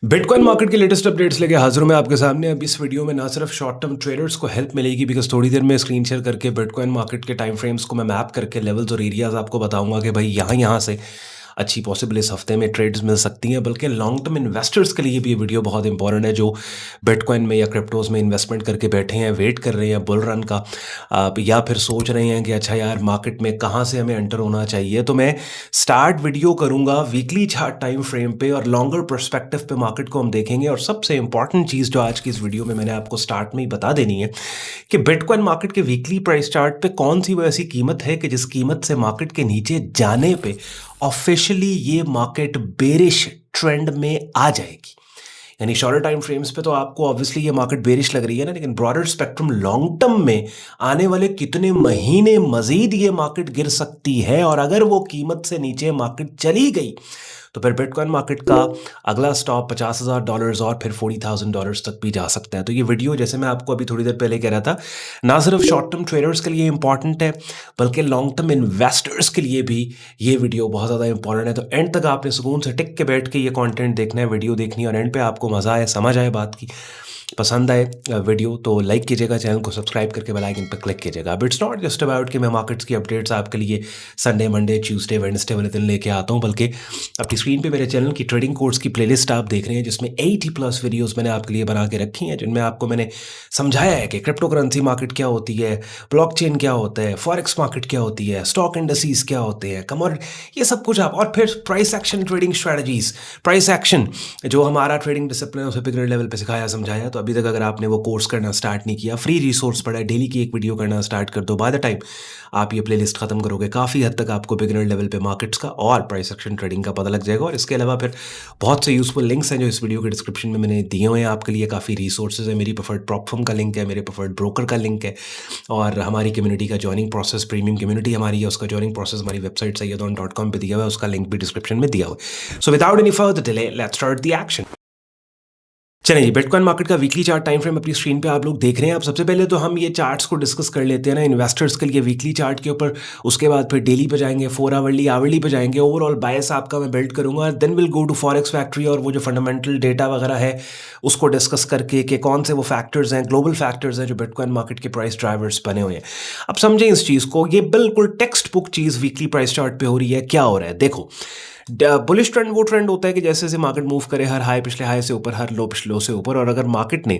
Bitcoin market के latest updates लेके हाजिर हूं मैं आपके सामने। अब इस वीडियो में ना सिर्फ शॉर्ट टर्म ट्रेडर्स को हेल्प मिलेगी, बिकॉज थोड़ी देर में स्क्रीन शेयर करके बिटकॉइन मार्केट के टाइम फ्रेम्स को मैं मैप करके लेवल्स और एरियाज आपको बताऊंगा कि भाई यहाँ से अच्छी पॉसिबल इस हफ्ते में ट्रेड्स मिल सकती हैं। बल्कि लॉन्ग टर्म इन्वेस्टर्स के लिए भी ये वीडियो बहुत इंपॉर्टेंट है, जो बिटकॉइन में या क्रिप्टोज में इन्वेस्टमेंट करके बैठे हैं, वेट कर रहे हैं बुल रन का, या फिर सोच रहे हैं कि अच्छा यार मार्केट में कहाँ से हमें एंटर होना चाहिए। तो मैं स्टार्ट वीडियो करूंगा वीकली चार्ट टाइम फ्रेम पे और लॉन्गर पर्सपेक्टिव पे मार्केट को हम देखेंगे। और सबसे इंपॉर्टेंट चीज़ जो आज की इस वीडियो में मैंने आपको स्टार्ट में ही बता देनी है कि बिटकॉइन मार्केट के वीकली प्राइस चार्ट पे कौन सी वो ऐसी कीमत है कि जिस कीमत से मार्केट के नीचे जाने पे ऑफिशियली ये मार्केट बेरिश ट्रेंड में आ जाएगी। यानी शॉर्टर टाइम फ्रेम्स पे तो आपको ऑब्वियसली ये मार्केट बेरिश लग रही है ना, लेकिन ब्रॉडर स्पेक्ट्रम लॉन्ग टर्म में आने वाले कितने महीने मजीद ये मार्केट गिर सकती है, और अगर वो कीमत से नीचे मार्केट चली गई तो फिर बिटकॉइन मार्केट का अगला स्टॉप $50,000 और फिर $40,000 तक भी जा सकता है। तो ये वीडियो, जैसे मैं आपको अभी थोड़ी देर पहले कह रहा था, ना सिर्फ शॉर्ट टर्म ट्रेडर्स के लिए इंपॉर्टेंट है बल्कि लॉन्ग टर्म इन्वेस्टर्स के लिए भी ये वीडियो बहुत ज़्यादा इंपॉर्टेंट है। तो एंड तक आपने सुकून से टिक के बैठ के ये कंटेंट देखना है, वीडियो देखनी है, और एंड पे आपको मज़ा आए, समझ आए बात की, पसंद आए वीडियो तो लाइक कीजिएगा, चैनल को सब्सक्राइब करके बेल आइकन पर क्लिक कीजिएगा। अब इट्स नॉट जस्ट अबाउट कि मैं मार्केट्स की अपडेट्स आपके लिए संडे मंडे ट्यूसडे वेडनेसडे वाले दिन लेके आता हूं, बल्कि आपकी स्क्रीन पे मेरे चैनल की ट्रेडिंग कोर्स की प्लेलिस्ट आप देख रहे हैं, जिसमें 80+ वीडियोस मैंने आपके लिए बना के रखी हैं, जिनमें आपको मैंने समझाया है कि क्रिप्टो करेंसी मार्केट क्या होती है, ब्लॉकचेन क्या होता है, फॉरेक्स मार्केट क्या होती है, स्टॉक इंडस्ट्रीज क्या होते हैं, ये सब कुछ आप, और फिर price action trading strategies, price action जो हमारा ट्रेडिंग डिसिप्लिन उसे बिगनर लेवल पे सिखाया समझाया। तो अभी तक अगर आपने वो कोर्स करना स्टार्ट नहीं किया, फ्री रिसोर्स पड़ा है, डेली की एक वीडियो करना स्टार्ट कर दो, बाय द टाइम आप ये प्लेलिस्ट खत्म करोगे काफ़ी हद तक आपको बिगिनर लेवल पे मार्केट्स का और प्राइस एक्शन ट्रेडिंग का पता लग जाएगा। और इसके अलावा फिर बहुत से यूजफुल लिंक्स हैं जो इस वीडियो के डिस्क्रिप्शन में मैंने दिए हुए हैं आपके लिए, काफ़ी रिसोर्सेज है, मेरी प्रेफर्ड प्लेटफॉर्म का लिंक है, मेरे प्रेफर्ड ब्रोकर का लिंक है, और हमारी कम्युनिटी का ज्वाइनिंग प्रोसेस, प्रीमियम कम्युनिटी हमारी है, उसका ज्वाइनिंग प्रोसेस हमारी वेबसाइट sayyadon.com पे दिया हुआ है, उसका लिंक भी डिस्क्रिप्शन में दिया हुआ है। So without any further delay let's start the action. चलिए जी, बिटकॉइन मार्केट का वीकली चार्ट टाइम फ्रेम अपनी स्क्रीन पे आप लोग देख रहे हैं। अब सबसे पहले तो हम ये चार्ट्स को डिस्कस कर लेते हैं ना इन्वेस्टर्स के लिए वीकली चार्ट के ऊपर, उसके बाद फिर डेली पे जाएंगे, 4 आवरली आवरली पे जाएंगे, ओवरऑल बायस आपका मैं बिल्ड करूंगा, then will go to forex factory और वो जो फंडामेंटल डेटा वगैरह है उसको डिस्कस करके कि कौन से वो फैक्टर्स हैं, ग्लोबल फैक्टर्स हैं जो बिटकॉइन मार्केट के प्राइस ड्राइवर्स बने हुए हैं। अब समझें इस चीज़ को, ये बिल्कुल टेक्स्ट बुक चीज़ वीकली प्राइस चार्ट पे हो रही है। क्या हो रहा है देखो, बुलिश ट्रेंड वो ट्रेंड होता है कि जैसे जैसे मार्केट मूव करे, हर हाई पिछले हाई से ऊपर, हर लो पिछले लो से ऊपर, और अगर मार्केट ने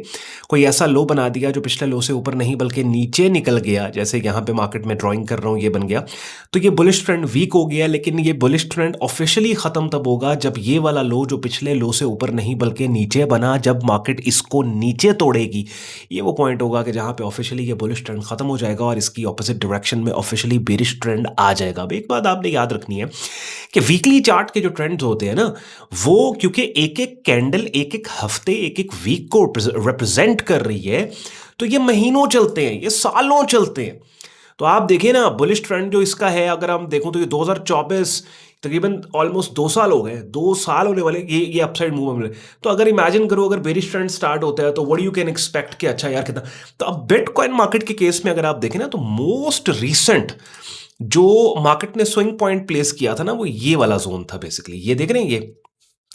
कोई ऐसा लो बना दिया जो पिछले लो से ऊपर नहीं बल्कि नीचे निकल गया, जैसे यहाँ पे मार्केट में ड्राइंग कर रहा हूँ ये बन गया, तो ये बुलिश ट्रेंड वीक हो गया। लेकिन ये बुलिश ट्रेंड ऑफिशियली खत्म तब होगा जब ये वाला लो जो पिछले लो से ऊपर नहीं बल्कि नीचे बना, जब मार्केट इसको नीचे तोड़ेगी, ये वो पॉइंट होगा कि जहाँ पे ऑफिशियली ये बुलिश ट्रेंड खत्म हो जाएगा और इसकी ऑपोजिट डायरेक्शन में ऑफिशियली बेरिश ट्रेंड आ जाएगा। अब एक बात आपने याद रखनी है कि वीकली चार्ट के जो ट्रेंड्स होते हैं ना, वो क्योंकि एक एक कैंडल एक एक हफ्ते एक एक वीक को रिप्रेजेंट कर रही है, तो ये महीनों चलते हैं, ये सालों चलते हैं। तो आप देखिए ना, बुलिश ट्रेंड जो इसका है, अगर हम देखो तो ये 2024 तकरीबन ऑलमोस्ट 2 साल हो गए, 2 साल होने वाले ये अपसाइड मूव मिले। तो अगर इमेजिन करो अगर बेरिश ट्रेंड स्टार्ट होता है तो व्हाट यू कैन एक्सपेक्ट कि अच्छा यार कितना। तो अब बिटकॉइन मार्केट के केस में अगर आप देखें ना, तो मोस्ट रिसेंट जो मार्केट ने स्विंग पॉइंट प्लेस किया था ना, वो ये वाला जोन था बेसिकली। ये देख रहे हैं ये,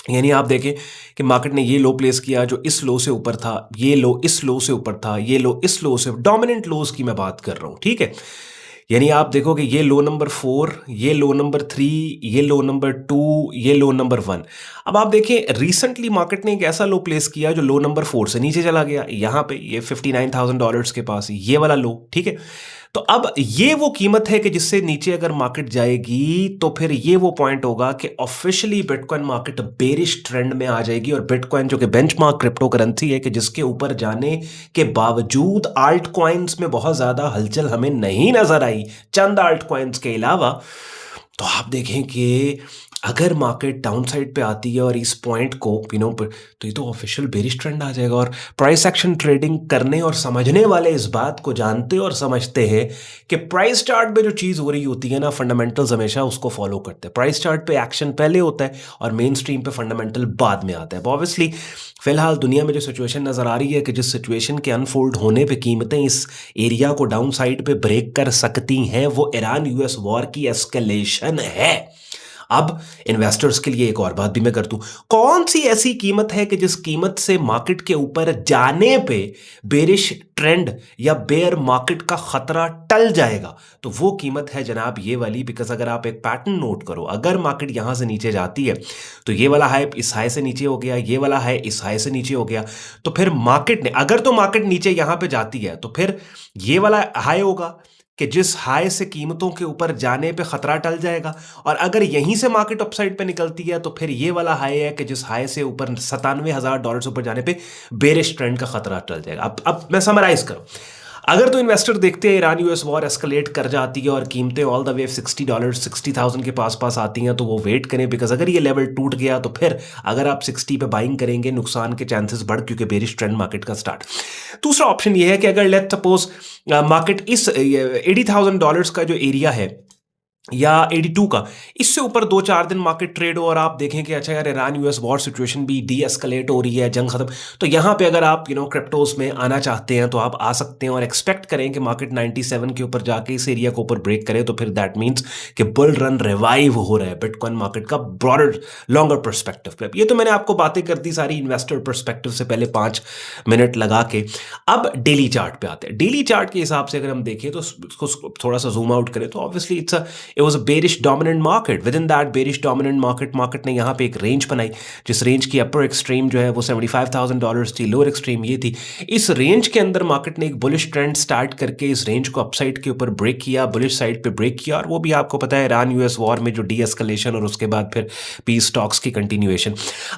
यानी आप देखें कि मार्केट ने ये लो प्लेस किया जो इस लो से ऊपर था, ये लो इस लो से ऊपर था, ये लो इस लो से, डोमिनेंट लोज की मैं बात कर रहा हूं, ठीक है। यानी आप देखोगे ये लो नंबर 4, ये लो नंबर 3, ये लो नंबर 2, ये लो नंबर 1। अब आप देखें रिसेंटली मार्केट ने एक ऐसा लो प्लेस किया जो लो नंबर 4 से नीचे चला गया, यहाँ पे ये $59,000 के पास, ये वाला लो, ठीक है। तो अब ये वो कीमत है कि जिससे नीचे अगर मार्केट जाएगी तो फिर ये वो पॉइंट होगा कि officially bitcoin market bearish trend में आ जाएगी, और बिटकॉइन जो कि बेंचमार्क क्रिप्टो करेंसी है कि जिसके ऊपर जाने के बावजूद आल्ट कॉइन्स में बहुत ज्यादा हलचल हमें नहीं नजर आई, चंद आल्ट कॉइन्स के अलावा। तो आप देखें कि अगर मार्केट डाउन साइड पे आती है और इस पॉइंट को पर, तो ये तो ऑफिशियल बेरिश ट्रेंड आ जाएगा। और प्राइस एक्शन ट्रेडिंग करने और समझने वाले इस बात को जानते और समझते हैं कि प्राइस चार्ट पे जो चीज़ हो रही होती है ना, फंडामेंटल्स हमेशा उसको फॉलो करते हैं। प्राइस चार्ट पे एक्शन पहले होता है और मेन स्ट्रीम पे फंडामेंटल बाद में आता है। ऑब्वियसली फिलहाल दुनिया में जो सिचुएशन नज़र आ रही है कि जिस सिचुएशन के अनफोल्ड होने पे कीमतें इस एरिया को डाउन साइड पे ब्रेक कर सकती हैं, वो ईरान यूएस वॉर की एस्केलेशन है। अब इन्वेस्टर्स के लिए एक और बात भी मैं कर दूं, कौन सी ऐसी कीमत है कि जिस कीमत से मार्केट के ऊपर जाने पे बेरिश ट्रेंड या बेयर मार्केट का खतरा टल जाएगा? तो वो कीमत है जनाब ये वाली। बिकॉज अगर आप एक पैटर्न नोट करो, अगर मार्केट यहां से नीचे जाती है तो ये वाला हाई इस हाई से नीचे हो गया, ये वाला हाई इस हाई से नीचे हो गया, तो फिर मार्केट ने अगर तो मार्केट नीचे यहां पे जाती है तो फिर ये वाला हाई होगा कि जिस हाई से कीमतों के ऊपर जाने पे खतरा टल जाएगा, और अगर यहीं से मार्केट अपसाइड पे निकलती है तो फिर ये वाला हाई है कि जिस हाई से ऊपर $97,000 से ऊपर जाने पे बेरिश ट्रेंड का खतरा टल जाएगा। अब मैं समराइज करूं, अगर तो इन्वेस्टर देखते हैं ईरान यूएस वॉर एस्केलेट कर जाती है और कीमतें ऑल द वे $60 60,000 के पास आती हैं, तो वो वेट करें। बिकॉज अगर ये लेवल टूट गया तो फिर अगर आप 60 पे बाइंग करेंगे नुकसान के चांसेस बढ़, क्योंकि बेरिश ट्रेंड मार्केट का स्टार्ट। दूसरा ऑप्शन ये है कि अगर लेट्स सपोज मार्केट इस $80,000 का जो एरिया है या 82 का, इससे ऊपर 2-4 दिन मार्केट ट्रेड हो और आप देखें कि अच्छा यार ईरान यूएस वॉर सिचुएशन भी डी एस्केलेट हो रही है, जंग खत्म, तो यहां पे अगर आप क्रिप्टोज में आना चाहते हैं तो आप आ सकते हैं और एक्सपेक्ट करें कि मार्केट 97 के ऊपर जाके इस एरिया को ऊपर ब्रेक करे, तो फिर दैट मीन्स कि बुल रन रिवाइव हो रहा है बिटकॉइन मार्केट का ब्रॉडर लॉन्गर परस्पेक्टिव पे। ये तो मैंने आपको बातें कर दी सारी इन्वेस्टर परस्पेक्टिव से पहले 5 मिनट लगा के। अब डेली चार्ट पे आते हैं। डेली चार्ट के हिसाब से अगर हम देखें तो इसको थोड़ा सा जूम आउट करें तो obviously it was a bearish dominant market. Within that bearish dominant market ने यहाँ पे एक रेंज बनाई, जिस रेंज की अपर एक्सट्रीम जो है वो $75,000 थी, लोअर एक्सट्रीम ये थी। इस रेंज के अंदर मार्केट ने एक बुलिश ट्रेंड स्टार्ट करके इस रेंज को अपसाइड के ऊपर ब्रेक किया, बुलिश साइड पे ब्रेक किया, और वो भी आपको पता है ईरान यूएस वॉर में जो डी एस्केलेशन और उसके बाद फिर पीस टॉक्स की कंटिन्यूएशन।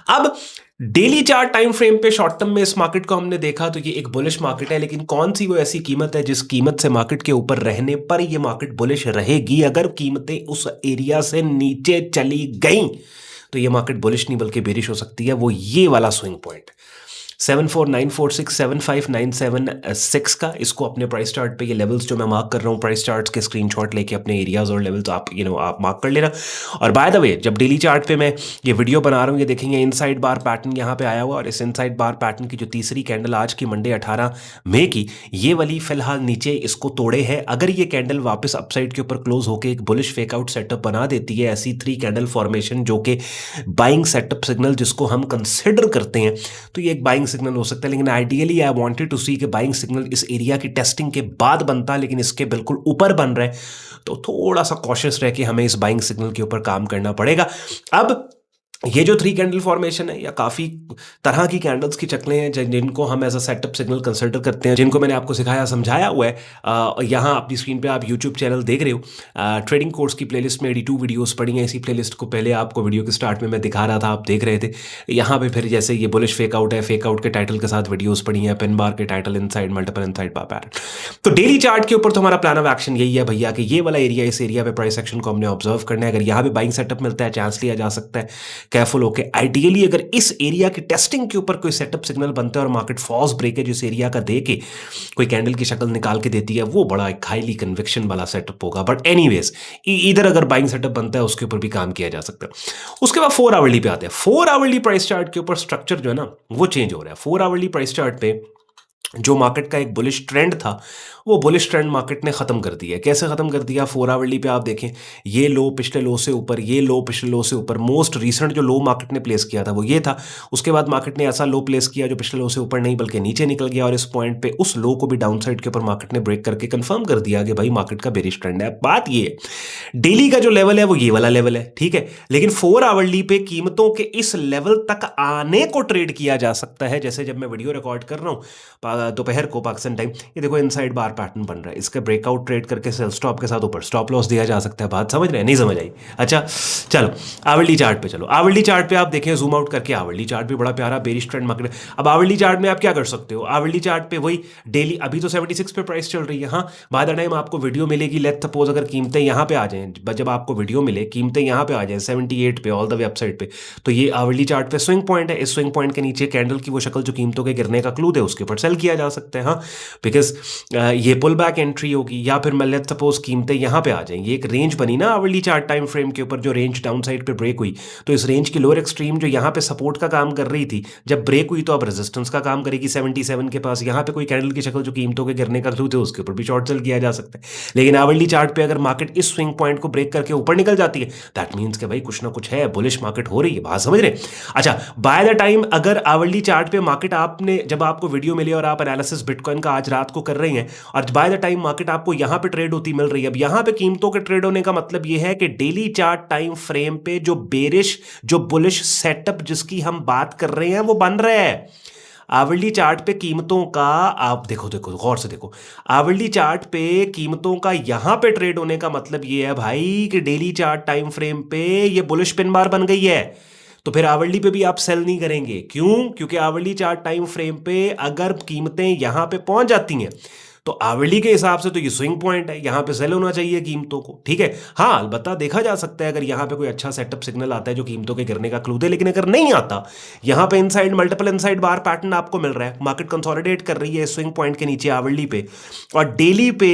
अब डेली चार्ट टाइम फ्रेम पे शॉर्ट टर्म में इस मार्केट को हमने देखा तो ये एक बुलिश मार्केट है, लेकिन कौन सी वो ऐसी कीमत है जिस कीमत से मार्केट के ऊपर रहने पर ये मार्केट बुलिश रहेगी? अगर कीमतें उस एरिया से नीचे चली गई तो ये मार्केट बुलिश नहीं बल्कि बेरिश हो सकती है। वो ये वाला स्विंग पॉइंट 749467597 का, इसको अपने प्राइस चार्ट पे ये लेवल्स जो मैं मार्क कर रहा हूँ प्राइस चार्ट्स के स्क्रीनशॉट लेके अपने एरियाज और लेवल्स आप आप मार्क कर लेना। और बाय द वे जब डेली चार्ट पे मैं ये वीडियो बना रहा हूँ, ये देखेंगे इनसाइड बार पैटर्न यहाँ पे आया हुआ, और इस इनसाइड बार पैटर्न की जो तीसरी कैंडल आज की मंडे 18 मई की, ये वाली फिलहाल नीचे इसको तोड़े है। अगर ये कैंडल वापस अपसाइड के ऊपर क्लोज होकर एक बुलिश फेकआउट सेटअप बना देती है, ऐसी 3 कैंडल फॉर्मेशन जो कि बाइंग सेटअप सिग्नल जिसको हम कंसिडर करते हैं, तो ये एक बाइंग सिग्नल हो सकता है। लेकिन आइडियली आई वांटेड टू सी कि बाइंग सिग्नल इस एरिया की टेस्टिंग के बाद बनता, लेकिन इसके बिल्कुल ऊपर बन रहा है, तो थोड़ा सा कॉशियस रह के हमें इस बाइंग सिग्नल के ऊपर काम करना पड़ेगा। अब ये जो 3 कैंडल फॉर्मेशन है या काफ़ी तरह की कैंडल्स की शक्लें हैं जिनको हम as a setup signal consider करते हैं, जिनको मैंने आपको सिखाया समझाया हुआ है। यहाँ अपनी स्क्रीन पे आप यूट्यूब चैनल देख रहे हो, ट्रेडिंग कोर्स की प्लेलिस्ट में 82 वीडियोस पड़ी हैं। इसी प्लेलिस्ट को पहले आपको वीडियो के स्टार्ट में मैं दिखा रहा था, आप देख रहे थे। यहाँ पे फिर जैसे ये बुलिश फेकआउट है, फेकआउट के टाइटल के साथ वीडियोज़ पड़ी हैं, पिन बार के टाइटल, इनसाइड मल्टीपल इनसाइड बार पैटर्न। तो डेली चार्ट के ऊपर तो हमारा प्लान ऑफ एक्शन यही है भैया कि ये वाला एरिया, इस एरिया पे प्राइस एक्शन को हमने ऑब्जर्व करना है। अगर यहाँ पे बाइंग सेटअप मिलता है चांस लिया जा सकता है, केयरफुल होकर। आइडियली अगर इस एरिया की टेस्टिंग के ऊपर कोई सेटअप सिग्नल बनता है और मार्केट फॉल्स ब्रेकेज इस एरिया का दे के कोई कैंडल की शक्ल निकाल के देती है, वो बड़ा एक हाईली कन्विक्शन वाला सेटअप होगा। बट एनीवेज इधर अगर बाइंग सेटअप बनता है उसके ऊपर भी काम किया जा सकता है। उसके बाद 4 आवरली पे आते हैं। 4 आवरली प्राइस चार्ट के ऊपर स्ट्रक्चर जो है ना वो चेंज हो रहा है। 4 आवरली प्राइस चार्ट पे जो मार्केट का एक बुलिश ट्रेंड था, वो बुलिश ट्रेंड मार्केट ने ख़त्म कर दिया। कैसे ख़त्म कर दिया? 4 आवरली पे आप देखें, ये लो पिछले लो से ऊपर, ये लो पिछले लो से ऊपर। मोस्ट रीसेंट जो लो मार्केट ने प्लेस किया था वो ये था। उसके बाद मार्केट ने ऐसा लो प्लेस किया जो पिछले लो से ऊपर नहीं बल्कि नीचे निकल गया, और इस पॉइंट पे उस लो को भी डाउन साइड के ऊपर मार्केट ने ब्रेक करके कंफर्म कर दिया कि भाई मार्केट का बेरिश ट्रेंड है। बात ये है, डेली का जो लेवल है वो ये वाला लेवल है, ठीक है, लेकिन 4 आवरली पे कीमतों के इस लेवल तक आने को ट्रेड किया जा सकता है। जैसे जब मैं वीडियो रिकॉर्ड कर रहा हूँ दोपहर को पाकिस्तान टाइम, ये देखो इनसाइड बार पैटर्न बन रहा है, इसका ब्रेकआउट ट्रेड करके सेल स्टॉप के साथ ऊपर स्टॉप लॉस दिया जा सकता है। बात समझ रहे हैं? नहीं समझ आई? अच्छा चलो आवरली चार्ट पे चलो। आवरली चार्ट पे आप देखें, जूम आउट करके, आवरली चार्ट भी बड़ा प्यारा बेरिश ट्रेंड मार्केट। अब आवरली चार्ट में आप क्या कर सकते हो? आवरली चार्ट पे वही डेली, अभी तो 76 पे प्राइस चल रही है। हाँ, बाय द टाइम आपको वीडियो मिलेगी, लेट्स सपोज अगर कीमतें यहाँ पे आ जाएं, जब आपको वीडियो मिले कीमतें यहाँ पे आ जाएं 78 पे ऑल द वे अपसाइड पे, तो ये आवरली चार्ट पे स्विंग पॉइंट है। इस स्विंग पॉइंट के नीचे कैंडल की वो शक्ल जो कीमतों के गिरने का क्लू दे, उसके ऊपर सेल किया जा सकता है। हाँ, बिकॉज ये पुल बैक एंट्री होगी या फिर मैं लेट्स सपोज कीमतें यहाँ पे आ जाएंगी। एक रेंज बनी ना आवरली चार्ट टाइम फ्रेम के ऊपर, जो रेंज डाउन साइड पे ब्रेक हुई, तो इस रेंज की लोअर एक्सट्रीम जो यहाँ पे सपोर्ट का काम कर रही थी, जब ब्रेक हुई तो अब रेजिस्टेंस का काम करेगी 77 के पास। यहाँ पे कोई कैंडल की शक्ल जो कीमतों के गिरने का थ्रू थे उसके ऊपर भी शॉर्ट सेल किया जा सकता है। लेकिन आवरली चार्ट पे अगर मार्केट इस स्विंग पॉइंट को ब्रेक करके ऊपर निकल जाती है, दैट मीन्स कि भाई कुछ ना कुछ है, बुलिश मार्केट हो रही है। बात समझ रहे हैं? अच्छा, बाय द टाइम अगर आवरली चार्ट पे मार्केट, आपने जब आपको वीडियो मिली और आप एनालिसिस बिटकॉइन का आज रात को कर रहे हैं और बाय द टाइम मार्केट आपको यहां पे ट्रेड होती मिल रही है, अब यहां पे कीमतों के ट्रेड होने का मतलब यह है कि डेली चार्ट टाइम फ्रेम पे जो बेरिश, जो बुलिश सेटअप जिसकी हम बात कर रहे हैं वो बन रहा है। आवरली चार्ट पे कीमतों का, आप देखो देखो गौर से देखो, आवरली चार्ट पे कीमतों का यहां पे ट्रेड होने का मतलब ये है भाई कि डेली चार्ट टाइम फ्रेम पे ये बुलिश पिन बार बन गई है। तो फिर आवरली पे भी आप सेल नहीं करेंगे। क्यों? क्योंकि आवरली चार्ट टाइम फ्रेम पे अगर कीमतें यहां पे पहुंच जाती हैं तो आवरली के हिसाब से तो ये स्विंग पॉइंट है, यहां पे सेल होना चाहिए कीमतों को। ठीक है, हाँ अलबत्ता देखा जा सकता है अगर यहां पे कोई अच्छा सेटअप सिग्नल आता है जो कीमतों के गिरने का क्लू दे, लेकिन अगर नहीं आता, यहां पे इनसाइड मल्टीपल इनसाइड बार पैटर्न आपको मिल रहा है, मार्केट कंसोलिडेट कर रही है स्विंग पॉइंट के नीचे आवरली पे, और डेली पे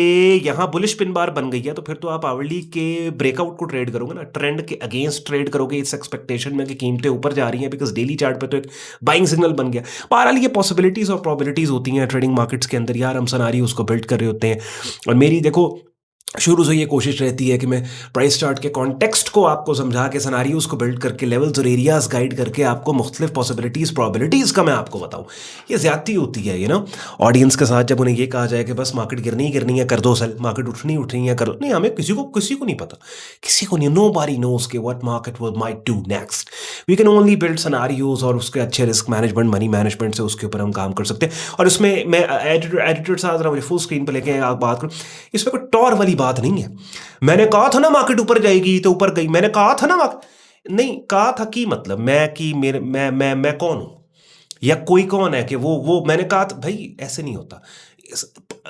यहां बुलिश पिन बार बन गई है, तो फिर तो आप आवरली के ब्रेकआउट को ट्रेड करोगे ना, ट्रेंड के अगेंस्ट ट्रेड करोगे इस एक्सपेक्टेशन में कि कीमतें ऊपर जा रही हैं, बिकॉज डेली चार्ट पे तो एक बाइंग सिग्नल बन गया। बहरहाल ये पॉसिबिलिटीज और प्रोबेबिलिटीज होती हैं ट्रेडिंग मार्केट्स के अंदर यार, हम सिनेरियोस उसको बिल्ड कर रहे होते हैं। और मेरी देखो शुरू से ये कोशिश रहती है कि मैं प्राइस चार्ट के कॉन्टेक्स्ट को आपको समझा के, सिनेरियोस को बिल्ड करके, लेवल्स और एरियाज गाइड करके आपको मुख्तलिफ पॉसिबिलिटीज़ प्रोबेबिलिटीज़ का मैं आपको बताऊं। ये ज़्यादती होती है ये ना ऑडियंस के साथ, जब उन्हें ये कहा जाए कि बस मार्केट गिरनी ही गिरनी है, कर दो सेल, मार्केट उठनी है, कर दो। नहीं, हमें किसी को नहीं पता, किसी को नहीं, नोबडी नोज के what market will might do next. We can only build scenarios और उसके अच्छे रिस्क मैनेजमेंट, मनी मैनेजमेंट से उसके ऊपर हम काम कर सकते हैं। और इसमें मैं एडिटर साहब जरा मुझे फुल स्क्रीन पर लेके आप बात करूँ, इसमें कोई टॉर वाली बात नहीं है। मैंने कहा था ना मार्केट ऊपर जाएगी तो ऊपर गई, मैंने कहा था ना नहीं कहा था कि मतलब मैं कौन हूं या कोई कौन है कि वो मैंने कहा था भाई, ऐसे नहीं होता।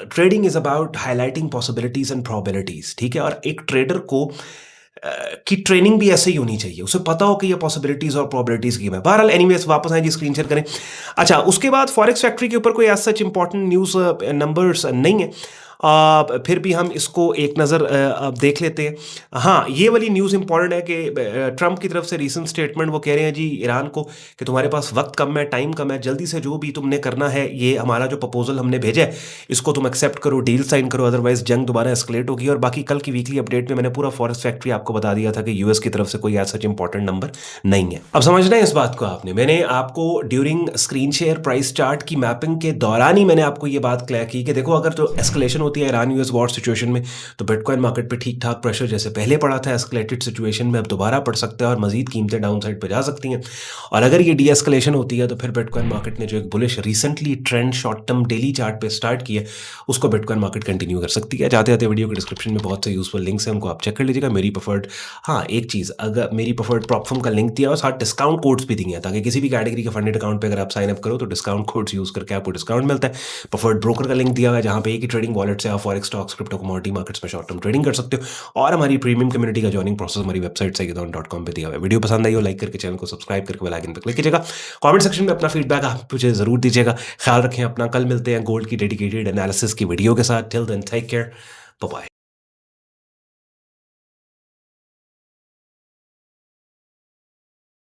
Trading is about highlighting possibilities and probabilities. ठीक है, और एक ट्रेडर को की ट्रेनिंग भी ऐसे ही होनी चाहिए, उसे पता हो कि ये पॉसिबिलिटीज और प्रोबेबिलिटीज की है। बहरहाल एनीवेज वापस आए जी, स्क्रीन शेयर करें। अच्छा, उसके बाद फॉरेक्स फैक्ट्री के ऊपर कोई as such important news numbers नहीं है, फिर भी हम इसको एक नज़र देख लेते हैं। हाँ, ये वाली न्यूज़ इंपॉर्टेंट है कि ट्रंप की तरफ से रीसेंट स्टेटमेंट, वो कह रहे हैं जी ईरान को कि तुम्हारे पास वक्त कम है, टाइम कम है, जल्दी से जो भी तुमने करना है, ये हमारा जो प्रपोजल हमने भेजा है इसको तुम एक्सेप्ट करो, डील साइन करो, अदरवाइज जंग दोबारा एस्केलेट होगी। और बाकी कल की वीकली अपडेट में मैंने पूरा फॉरेक्स फैक्ट्री आपको बता दिया था कि यूएस की तरफ से कोई ऐसा सच इंपॉर्टेंट नंबर नहीं है। अब समझना है इस बात को आपने, मैंने आपको during screen share price chart की मैपिंग के दौरान ही मैंने आपको ये बात क्लियर की कि देखो, अगर जो एस्केलेशन होती है ईरान यूएस वॉर सिचुएशन में, तो बिटकॉइन मार्केट पे ठीक ठाक प्रेशर जैसे पहले पड़ा था एस्केलेटेड सिचुएशन में, अब दोबारा पड़ सकता है और मजीद कीमतें डाउन साइड पे जा सकती हैं। और अगर ये डी एस्केलेशन होती है तो फिर बिटकॉइन मार्केट ने जो एक bullish recently trend short term daily chart पे स्टार्ट किया, उसको बिटकॉइन मार्केट कंटिन्यू कर सकती है। जाते जाते वीडियो के डिस्क्रिप्शन में बहुत से यूजफुल लिंक्स हैं, उनको आप चेक कर लीजिएगा। मेरी प्रेफर्ड, हाँ एक चीज़, अगर मेरी प्रेफर्ड प्लेटफॉर्म का लिंक दिया और साथ डिस्काउंट कोड्स भी दिए हैं, ताकि किसी भी कैटेगरी के फंडेड अकाउंट पे अगर आप साइन अप करो तो डिस्काउंट कोड्स यूज करके आपको डिस्काउंट मिलता है। प्रेफर्ड ब्रोकर का लिंक दिया हुआ है, जहाँ पे एक ही ट्रेडिंग वॉलेट से आप forex, stocks, crypto, commodity markets में शॉर्ट टर्म ट्रेडिंग कर सकते हो। और हमारी प्रीमियम कम्युनिटी का ज्वाइनिंग प्रोसेस हमारी वेबसाइट sayyidon.com पे दिया हुआ है। वीडियो पसंद आई हो लाइक करके, चैनल को सब्सक्राइब करके बेल आइकन पर क्लिक कीजिएगा। कमेंट सेक्शन में अपना फीडबैक आप मुझे जरूर दीजिएगा। ख्याल रखें अपना, कल मिलते हैं गोल्ड की डेडिकेटेड एनालिसिस की वीडियो के साथ। Till then take care, bye bye.